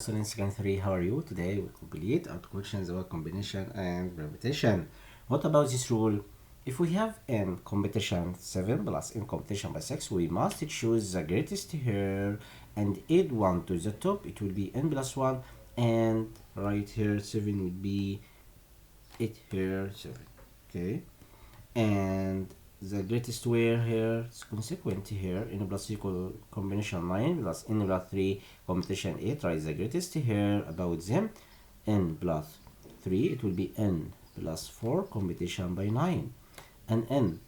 Students second 3, how are you? Today we complete our questions about combination and repetition. What about this rule? If we have n competition 7 plus n competition by 6, we must choose the greatest here and add 1 to the top. It will be n plus 1, and right here 7 would be 8 here 7. Okay, and the greatest where here is consequent here n plus equal combination 9 plus n plus 3 competition 8. Write the greatest here about them. N plus 3, it will be n plus 4 competition by 9, and n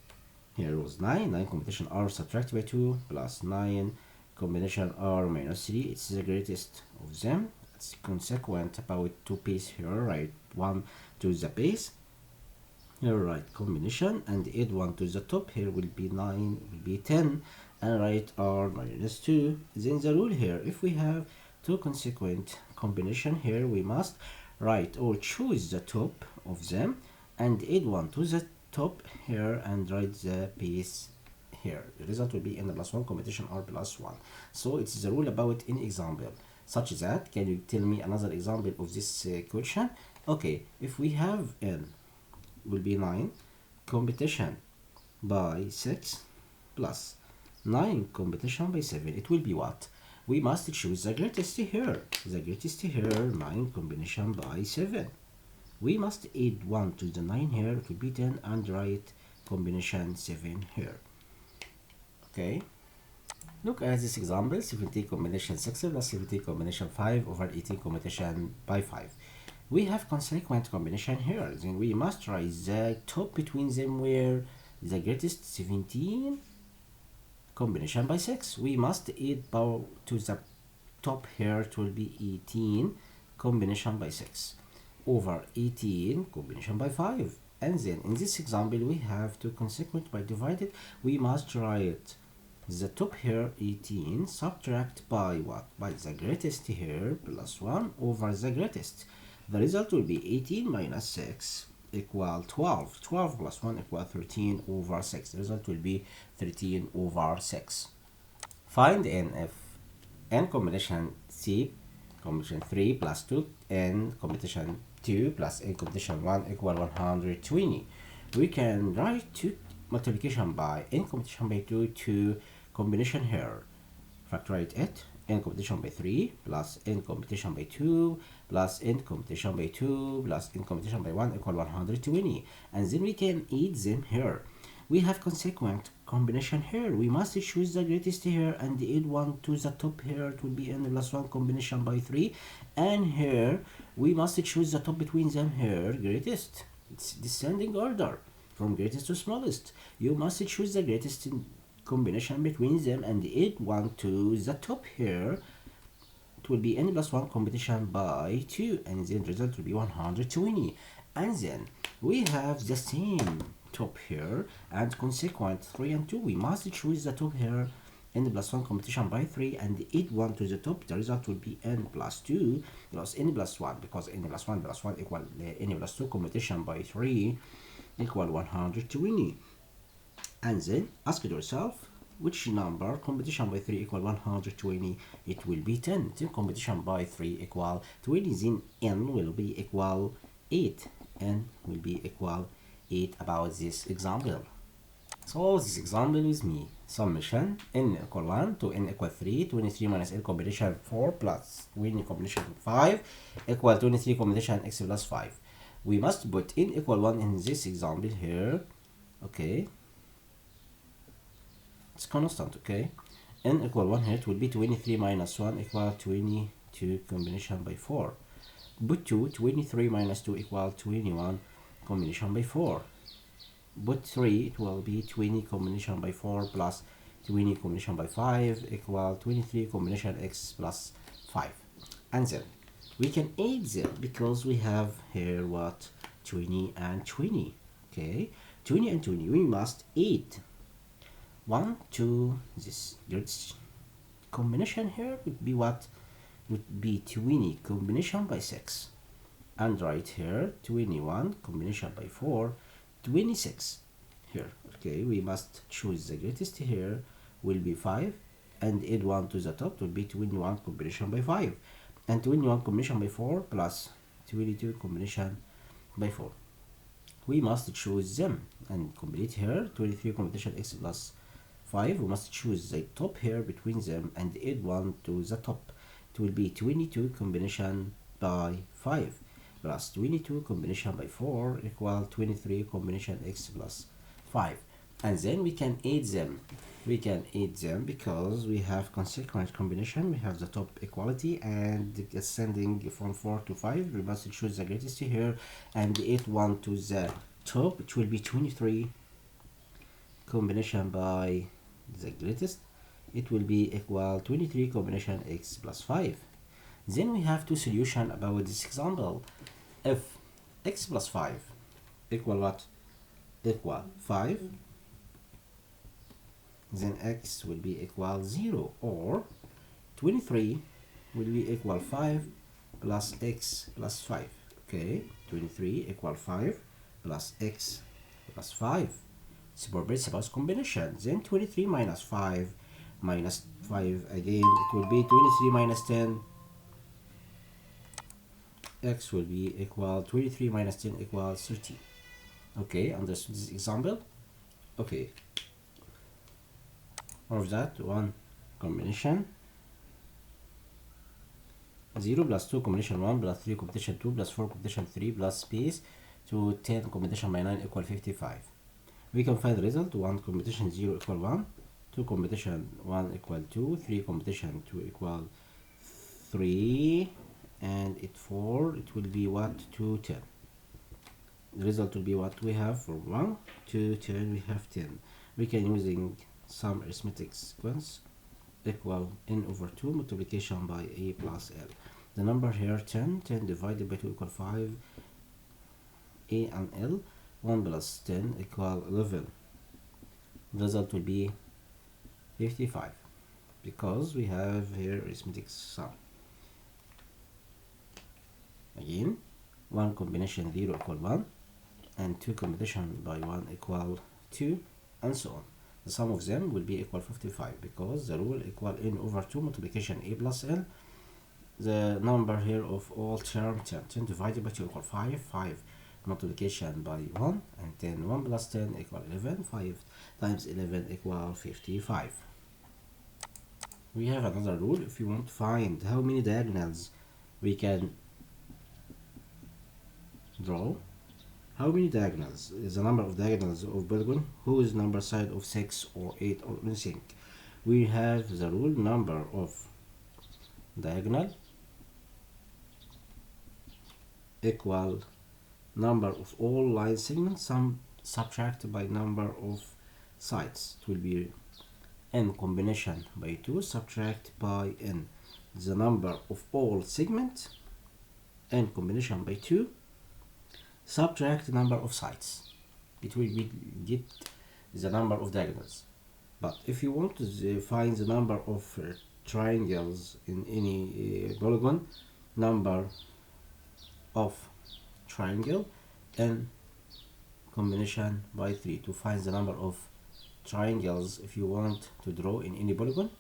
here was 9 competition r subtract by 2 plus 9 combination r minus 3. It's the greatest of them. It's consequent about 2 piece here. Write 1 to the base. Here write combination and add 1 to the top. Here will be 9, will be 10, and write r minus 2. Then the rule here, if we have two consequent combination here, we must write or choose the top of them and add 1 to the top here and write the base here. The result will be n plus 1 combination r plus 1. So it's the rule about an example such that. Can you tell me another example of this question? Okay, if we have n will be 9 competition by 6 plus 9 competition by 7, it will be what? We must choose the greatest here. The greatest here, 9 combination by 7. We must add 1 to the 9 here, it will be 10, and write combination 7 here. Okay, look at this example. 17 combination 6 plus 17 combination 5 over 18 combination by 5. We have consequent combination here. Then we must write the top between them where the greatest 17 combination by 6. We must add power to the top here. It will be 18 combination by 6 over 18 combination by 5. And then in this example we have two consequent by divided. We must write the top here 18 subtract by what? By the greatest here plus 1 over the greatest. The result will be 18 minus 6 equal 12. 12 plus 1 equal 13 over 6. The result will be 13 over 6. Find n if n combination c combination 3 plus 2 n combination 2 plus n combination 1 equal 120. We can write 2 multiplication by n combination by 2 to combination here. Factorize it. N competition by 3 plus n competition by 2 plus n competition by 2 plus n competition by 1 equal 120, and then we can add them here. We have consequent combination here. We must choose the greatest here and add 1 to the top here. It will be n plus 1 combination by 3, and here we must choose the top between them here, greatest. It's descending order from greatest to smallest. You must choose the greatest in combination between them and add 1 to the top here. It will be n plus 1 combination by 2, and then result will be 120. And then we have the same top here and consequent 3 and 2. We must choose the top here, n plus 1 combination by 3, and add 1 to the top. The result will be n plus 2 plus n plus 1, because n plus 1 plus 1 equal n plus 2 combination by 3 equal 120. And then ask yourself, which number competition by 3 equal 120? It will be 10. 10 competition by 3 equal 20. Then n will be equal 8. N will be equal 8 about this example. So this example with me. Summation n equal 1 to n equal 3. 23 minus n combination 4 plus 20 combination 5 equal 23 combination x plus 5. We must put n equal 1 in this example here. Okay, it's constant. Okay, n equal 1 here, it will be 23 minus 1 equal 22 combination by 4. Put 2, 23 minus 2 equal 21 combination by 4. Put 3, it will be 20 combination by 4 plus 20 combination by 5 equal 23 combination x plus 5. And then we can add them because we have here what? 20 and 20. Okay, 20 and 20. We must add 1 to this combination here would be what? Would be 20 combination by 6, and right here 21 combination by 4, 26 here. Okay, we must choose the greatest here will be 5 and add 1 to the top will be 21 combination by 5, and 21 combination by 4 plus 22 combination by 4. We must choose them and complete here. 23 combination x plus 5. We must choose the top here between them and add 1 to the top. It will be 22 combination by 5 plus 22 combination by 4 equal 23 combination x plus 5. And then we can add them. We can add them because we have consequent combination. We have the top equality and ascending from 4 to 5. We must choose the greatest here and add 1 to the top. It will be 23 combination by the greatest. It will be equal 23 combination x plus 5. Then we have two solutions about this example. If x plus 5 equal what? Equal 5, then x will be equal 0, or 23 will be equal 5 plus x plus 5. Okay, 23 equal 5 plus x plus 5. Suppose combination. Then 23 minus 5 minus 5 again, it will be 23 minus 10. X will be equal 23 minus 10 equals 13. Okay, understood this example? Okay. Of that, one combination 0 plus 2 combination 1 plus 3 combination 2 plus 4 combination 3 plus space to 10 combination by 9 equal 55. We can find the result. 1 combination 0 equal 1, 2 combination 1 equal 2, 3 combination 2 equal 3, and it 4. It will be what? 2, 10. The result will be what we have from 1 to 10. We have 10. We can using some arithmetic sequence equal n over 2 multiplication by a plus l. The number here 10 divided by 2 equal 5, a and l. 1 plus 10 equal 11. The result will be 55 because we have here arithmetic sum. Again, 1 combination 0 equal 1 and 2 combination by 1 equal 2, and so on. The sum of them will be equal 55 because the rule equal n over 2 multiplication a plus l. The number here of all term 10. 10 divided by 2 equal 5. 5 multiplication by 1, and 10. 1 plus 10 equal 11. 5 times 11 equal 55. We have another rule. If you want to find how many diagonals we can draw, how many diagonals is the number of diagonals of polygon whose number side of 6 or 8 or anything. We have the rule number of diagonal equal number of all line segments subtract by number of sides. It will be n combination by 2 subtract by n the number of all segments, n combination by 2 subtract the number of sides. It will be get the number of diagonals. But if you want to find the number of triangles in any polygon, number of triangle n combination by 3 to find the number of triangles. If you want to draw in any polygon,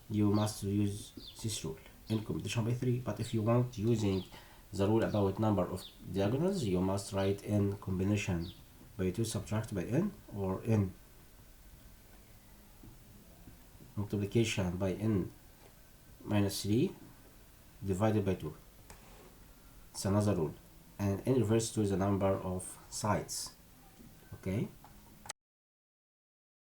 you must use this rule, n combination by 3. But if you want using the rule about number of diagonals, you must write n combination by 2 subtract by n, or n multiplication by n minus 3 divided by 2. It's another rule, and n refers to the number of sides. Okay.